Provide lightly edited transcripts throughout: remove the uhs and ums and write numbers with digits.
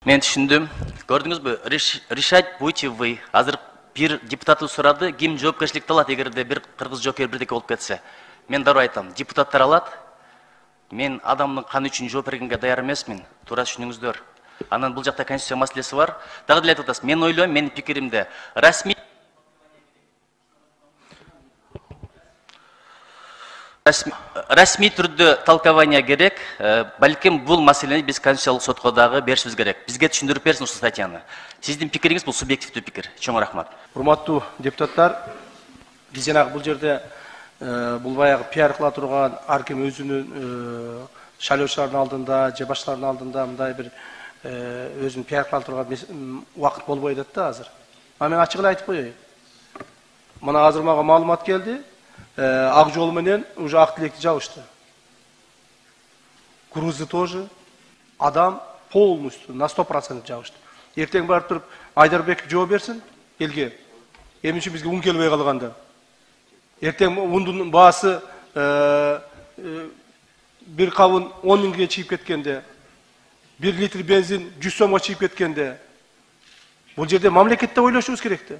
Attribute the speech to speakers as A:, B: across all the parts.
A: Мен түшүндүм. Көрдүңүзбү? Решать будете вы. Азыр бир депутаты сурады, ким жоопкерчиликти алат эгерде бир кыргыз жокер бирдеке болуп кетсе. Мен дароо айтам, депутаттар алат. Мен адамдын каны үчүн жооп бергенге даяр эмесмин. Туура түшүнүңүздөр. Анан бул жакта конституция маселеси бар. Дагы деле айтып атасыз. Мен ойлойм, менин пикиримде расмий түрдө толкование керек. Балким бул маселени биз конституциялык сотко дагы беришибиз керек. Бизге түшүндүрүп берсин ушул статьяны. Сиздин пикириңиз бул субъективдүү пикир. Чоң рахмат.
B: Урматтуу депутаттар, биз жанагы бул жерде бул баягы пиар кыла турган ар ким өзүнүн шайлоочулардын алдында, же башкалардын алдында мындай бир өзүнүн пиар кыла турган убакыт болбой атат да азыр. Аны мен ачык эле айтып коеюн. Мына азыр мага маалымат келди. Ак жол менен уже ак тилекти жабышты. Грузы тоже. Адам полностью на 100% жабышты. Эртең барып туруп Айдарбеков жооп берсин элге. Эмне бизге ун келбей калганда. Эртең ундун баасы бир кабын 10 миңге чыгып кеткенде, 1 литр бензин 100 сомго чыгып кеткенде, бул жерде мамлекетте ойлошубуз керек да.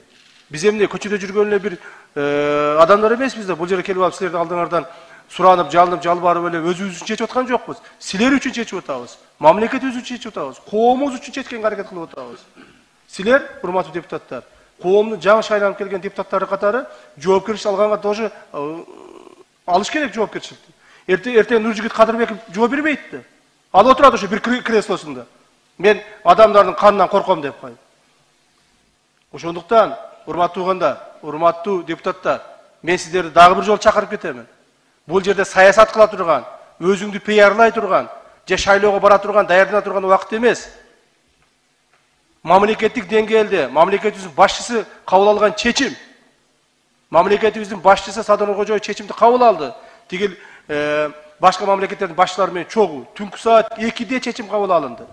B: Биз эмне көчөдө жүргөн эле бир адамдар эмеспиз да. Бул жерге келип алып силердин алдыңардан суранып, жалынып, жалбарып эле өзүбүз үчүн чечип аткан жокпуз. Силер үчүн чечип атабыз. Мамлекет үчүн чечип атабыз. Коомубуз үчүн чечкенге аракет кылып атабыз. Силер, урматтуу депутаттар, коомдун жаңы шайланып келген депутаттары катары жоопкерчилик алганга тоже алыш керек жоопкерчиликти. Эртең Нуржигит Кадырбеков жооп бербейт да. Ал отурат ошо бир креслосунда. Мен адамдардын канынан корком деп кой. Ошондуктан урматтуу туугандар, урматтуу депутаттар, мен сиздерди дагы бир жолу чакырып кетемин. Бул жерде саясат кыла турган, өзүңдү пиарлай турган, же шайлоого бара турган, даярдана турган убакыт эмес. Мамлекеттик деңгээлде мамлекетибиздин башчысы кабыл алган чечим. Мамлекетибиздин башчысы Садыр Кожоев чечимди кабыл алды. Тигил башка мамлекеттердин башчылары менен чогуу түнкү саат 2-де чечим кабыл алынды.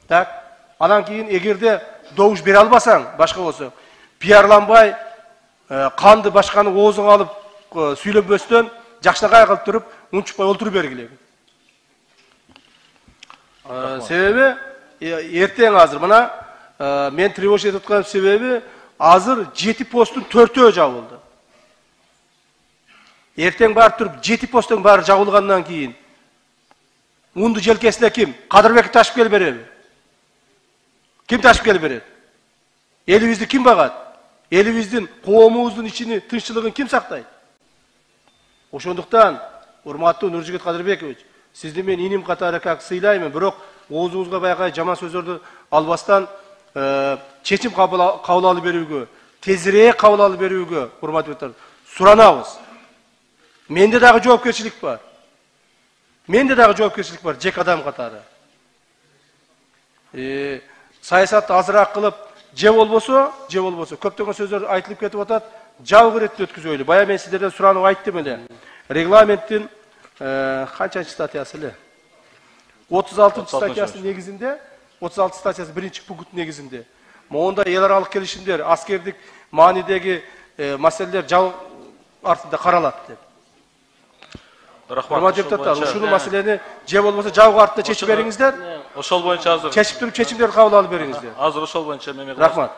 B: Так, анан кийин эгерде добуш бере албасаң, башка болсо, пиарланбай, канды башканы оозуңа алып сүйлөбөстөн, жакшынакай кылып туруп, унчукпай олтуруп бергиле. Себеби эртең азыр мына мен тревожить этип аткан себеби азыр 7 посттун 4-өө жабылды. Эртең барып туруп 7 посттун баары жабылгандан кийин унду желкесине ким? Кадырбеков ташып келип береби? Ким ташып келип берет? Элибизди ким багат? Элибиздин, коомубуздун ичини, тынччылыгын ким сактайт? Ошондуктан, урматтуу Нуржигит Кадырбекович, сизди мен иним катары как сыйлаймын, бирок оозуңузга баягы жаман сөздөрдү албастан чечим кабыл алып берүүгө, тезирээк кабыл алып берүүгө, урматтуу депутаттар, суранабыз. Менде дагы жоопкерчилик бар. Менде дагы жоопкерчилик бар, жеке адам катары. Саясатты азыраак кылып, же болбосо, көптөгөн сөздөр айтылып кетип атат, жабык иретте өткүзөлү. Бая мен сиздерден суранып айттым эле. Регламенттин канчанчы статьясы эле? 36 статьясынын негизинде, 36 статьясы 1-пункт негизинде. Моунда эл аралык келишимдер, аскердик маанидеги маселелер жабык артында каралат деп. Урматтуу депутаттар, ушул маселени же болбосо жабык артында чечип бериңиздер.
C: Ошол боюнча азыр
B: чечип туруп чечимдерди кабыл алып бериңиздер.
C: Азыр ошол боюнча мемлекет.
B: Рахмат.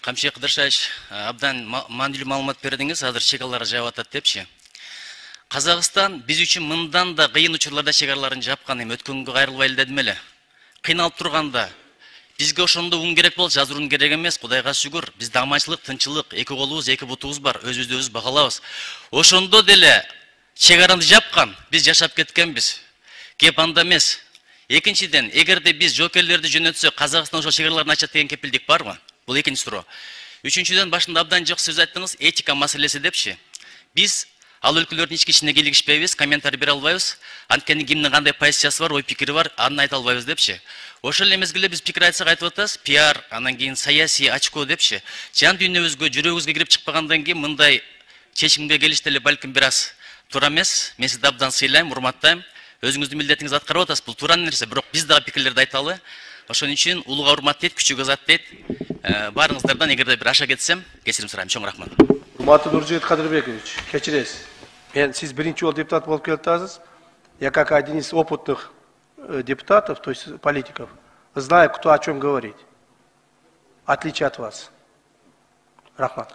A: Камши Кыдыршевич, абдан маанилүү маалымат бердиңиз, азыр чегаралар жаап атат депчи. Казакстан биз үчүн мындан да кыйын учурларда чегараларын жапкан, эми өткөнгө кайрылбайлы дедим эле. Кыйналып турганда бизге ошондо ун керек болчу, азыр ун керек эмес, Кудайга шүгүр. Бизде аманчылык, тынччылык, эки колубуз, эки бутубуз бар, өзүбүздү өзүбүз багалабыз. Ошондо деле чегараны жапкан, биз жашап кеткенбиз. Кеп анда эмес. Экинчиден, эгерде биз жоокерлерди жөнөтсөк, Казакстан ошол чегараларын ачат деген кепилдик барбы? Бул экинчи суроо. Үчүнчүдөн, башында абдан жок сөз айттыңыз, этика маселеси депчи. Биз ал өлкөлөрдүн ички-ичине кийлигишпейбиз, комментарий бере албайбыз. Анткени кимдин кандай позициясы бар, ой пикири бар, аны айта албайбыз депчи. Ошол эле мезгилде биз пикир айтсак айтып атабыз, пиар, анан кийин саясий очко депчи. Жан дүйнөбүзгө, жүрөгүбүзгө кирип чыкпагандан кийин мындай чечимге келиш деле балким бир аз туура эмес. Мен сизди абдан сыйлайм, урматтайм. Өзүңүздүн милдетиңизди аткарып атасыз. Бул туура нерсе, бирок биз дагы пикирлерди айталы. Ошон үчүн улууга урмат дейт, күчүгө азат дейт. Баарыңыздардан эгерде бир аша кетсем, кечирим сурайм. Чоң рахмат.
B: Урматтуу Нуржигит Кадырбекович, кечиресиз. Мен сиз биринчи жолу депутат болуп келатасыз. Я как один из опытных депутатов, то есть политиков, знаю, кто о чем говорит. Отличие от вас. Рахмат.